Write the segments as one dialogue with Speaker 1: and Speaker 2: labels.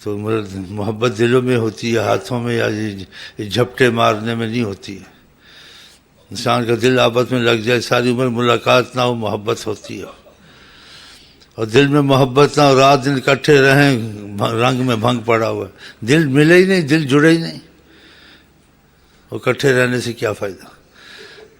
Speaker 1: تو محبت دلوں میں ہوتی ہے، ہاتھوں میں یا جھپٹے مارنے میں نہیں ہوتی ہے۔ انسان کا دل آپس میں لگ جائے، ساری عمر ملاقات نہ ہو، محبت ہوتی ہے۔ اور دل میں محبت نہ ہو، رات دن اکٹھے رہیں، رنگ میں بھنگ پڑا ہوا ہے، دل ملے ہی نہیں، دل جڑے ہی نہیں، اور اکٹھے رہنے سے کیا فائدہ؟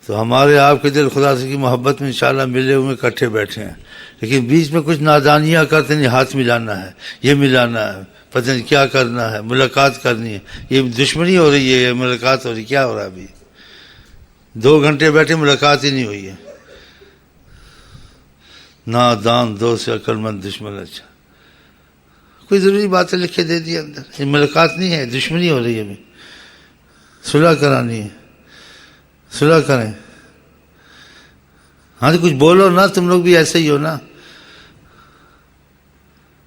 Speaker 1: تو ہمارے آپ کے دل خدا سے کی محبت میں انشاءاللہ ملے ہوئے اکٹھے بیٹھے ہیں، لیکن بیچ میں کچھ نادانیاں کرتے نہیں، ہاتھ ملانا ہے، یہ ملانا ہے، پتہ نہیں کیا کرنا ہے، ملاقات کرنی ہے، یہ دشمنی ہو رہی ہے، یہ ملاقات ہو رہی ہے، کیا ہو رہا ہے ابھی؟ 2 گھنٹے بیٹھے ملاقات ہی نہیں ہوئی ہے۔ نادان دوست سے عقل مند دشمن اچھا، کوئی ضروری باتیں لکھ کے دے دی اندر، یہ ملاقات نہیں ہے، دشمنی ہو رہی ہے ابھی، صلح کرانی ہے، صلح کریں۔ ہاں تو کچھ بولو نا، تم لوگ بھی ایسے ہی ہو نا،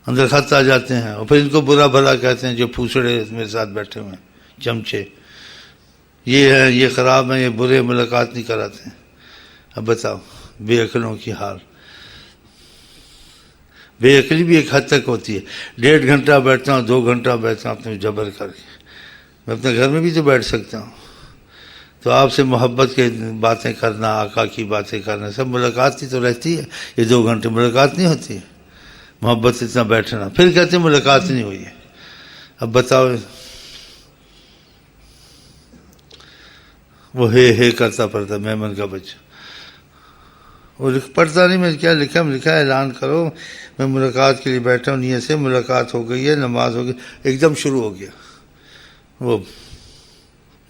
Speaker 1: اندر خط آ جاتے ہیں اور پھر ان کو برا بھلا کہتے ہیں جو پھوسڑے میرے ساتھ بیٹھے ہوئے ہیں، چمچے، یہ ہے، یہ خراب ہیں، یہ برے، ملاقات نہیں کراتے ہیں۔ اب بتاؤ، بے عقلوں کی حال۔ بے عقلی بھی ایک حد تک ہوتی ہے، 1.5 گھنٹہ بیٹھتا ہوں، 2 گھنٹہ بیٹھتا ہوں اپنے جبر کر کے، میں اپنے گھر میں بھی تو بیٹھ سکتا ہوں۔ تو آپ سے محبت کے باتیں کرنا، آقا کی باتیں کرنا، سب ملاقات ہی تو رہتی ہے۔ یہ 2 گھنٹے ملاقات نہیں ہوتی ہے، محبت اتنا بیٹھنا، پھر کہتے ہیں ملاقات نہیں ہوئی ہے۔ اب بتاؤ، وہ ہے کرتا پڑتا میمن کا بچہ، وہ پڑھتا نہیں، میں کیا لکھا اعلان کرو میں ملاقات کے لیے بیٹھا ہوں، نیت سے ملاقات ہو گئی ہے، نماز ہو گئی، ایک دم شروع ہو گیا، وہ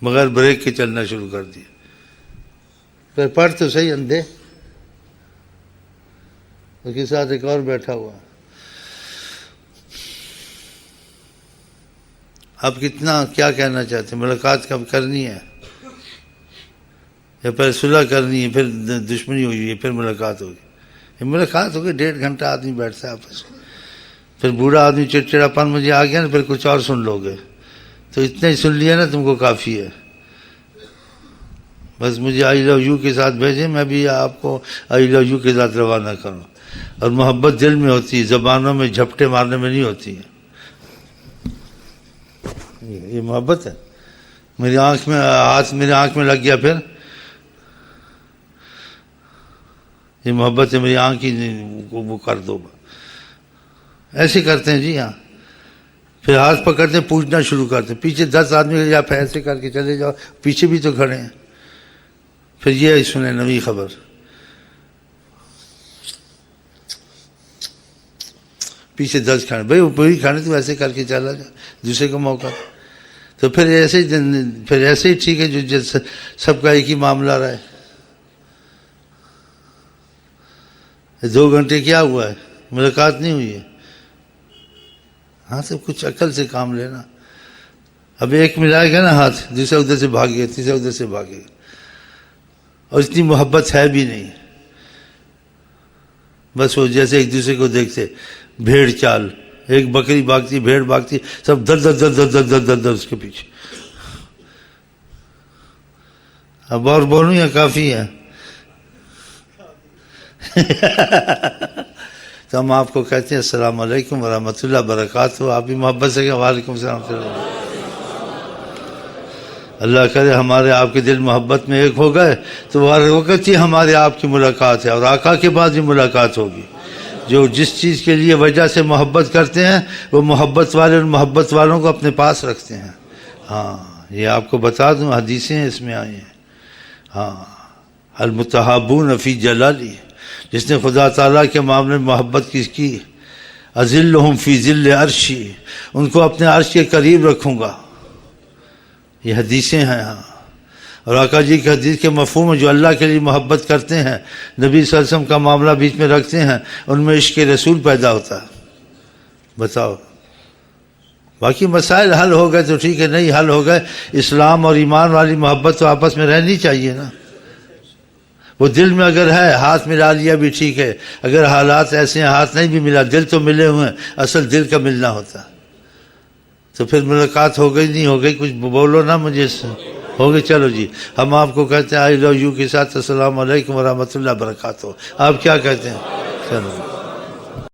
Speaker 1: بغیر بریک کے چلنا شروع کر دیا۔ پھر پڑھ تو صحیح اندھے، اس کے ساتھ ایک اور بیٹھا ہوا۔ اب کتنا کیا کہنا چاہتے ہیں؟ ملاقات کب کرنی ہے؟ یا پہلے صلح کرنی ہے، پھر دشمنی ہوئی ہے، پھر ملاقات ہوگی؟ ملاقات ہوگی، 1.5 گھنٹہ آدمی بیٹھتا ہے آپس میں، پھر بوڑھا آدمی چڑچڑاپن مجھے آ گیا نا، پھر کچھ اور سن لو گے، تو اتنا ہی سن لیا نا تم کو کافی ہے۔ بس مجھے آئی لو یو کے ساتھ بھیجیں، میں بھی آپ کو آئی لو یو کے ساتھ روانہ کروں۔ اور محبت دل میں ہوتی ہے، زبانوں میں جھپٹے مارنے میں نہیں ہوتی ہے۔ یہ محبت ہے۔ میری آنکھ میں ہاتھ میری آنکھ میں لگ گیا، پھر یہ محبت ہے، میری آنکھ ہی وہ کر دو، ایسے کرتے ہیں جی ہاں۔ پھر ہاتھ پکڑتے ہیں، پوچھنا شروع کرتے ہیں، پیچھے 10 آدمی یا ایسے کر کے چلے جاؤ، پیچھے بھی تو کھڑے ہیں۔ پھر یہ سنیں نئی خبر، پیچھے 10 کھڑے، بھائی وہ پوری کھانے تو ایسے کر کے چلا جا، دوسرے کو موقع۔ تو پھر ایسے ہی ٹھیک ہے جو سب کا ایک ہی معاملہ رہے۔ 2 گھنٹے کیا ہوا ہے؟ ملاقات نہیں ہوئی ہے۔ ہاں تو کچھ عقل سے کام لینا۔ اب ایک ملائے گا نا ہاتھ، دوسرا ادھر سے بھاگے گا، تیسرا ادھر سے بھاگے گا، اور اتنی محبت ہے بھی نہیں۔ بس وہ جیسے ایک دوسرے کو دیکھتے، بھیڑ چال، ایک بکری بھاگتی، بھیڑ بھاگتی، سب در در در در در در در در اس کے پیچھے۔ اب اور بولوں یا کافی ہے؟ تو ہم آپ کو کہتے ہیں السلام علیکم ورحمۃ اللہ وبرکاتہ، آپ بھی محبت سے کہ وعلیکم السلام۔ اللہ کرے ہمارے آپ کے دل محبت میں ایک ہو گئے تو ہر وقت ہی ہمارے آپ کی ملاقات ہے، اور آقا کے بعد بھی ملاقات ہوگی۔ جو جس چیز کے لیے وجہ سے محبت کرتے ہیں، وہ محبت والے اور محبت والوں کو اپنے پاس رکھتے ہیں۔ ہاں یہ آپ کو بتا دوں، حدیثیں اس میں آئی ہیں۔ ہاں، المتحابون فی جلالی، جس نے خدا تعالیٰ کے معاملے میں محبت کی، اذلہم فی ظل عرشی، ان کو اپنے عرش کے قریب رکھوں گا۔ یہ حدیثیں ہیں۔ ہاں، اور آقا جی کے حدیث کے مفہوم جو اللہ کے لیے محبت کرتے ہیں، نبی صلی اللہ علیہ وسلم کا معاملہ بیچ میں رکھتے ہیں، ان میں عشق رسول پیدا ہوتا ہے۔ بتاؤ، باقی مسائل حل ہو گئے تو ٹھیک ہے، نہیں حل ہو گئے، اسلام اور ایمان والی محبت تو آپس میں رہنی چاہیے نا۔ وہ دل میں اگر ہے، ہاتھ ملا لیا بھی ٹھیک ہے، اگر حالات ایسے ہیں ہاتھ نہیں بھی ملا، دل تو ملے ہوئے ہیں، اصل دل کا ملنا ہوتا ہے۔ تو پھر ملاقات ہو گئی نہیں ہو گئی، کچھ بولو نا مجھے، ہو گئی؟ چلو جی، ہم آپ کو کہتے ہیں آئی لو یو کے ساتھ السلام علیکم ورحمۃ اللہ وبرکاتہ، آپ کیا کہتے ہیں؟ چلو۔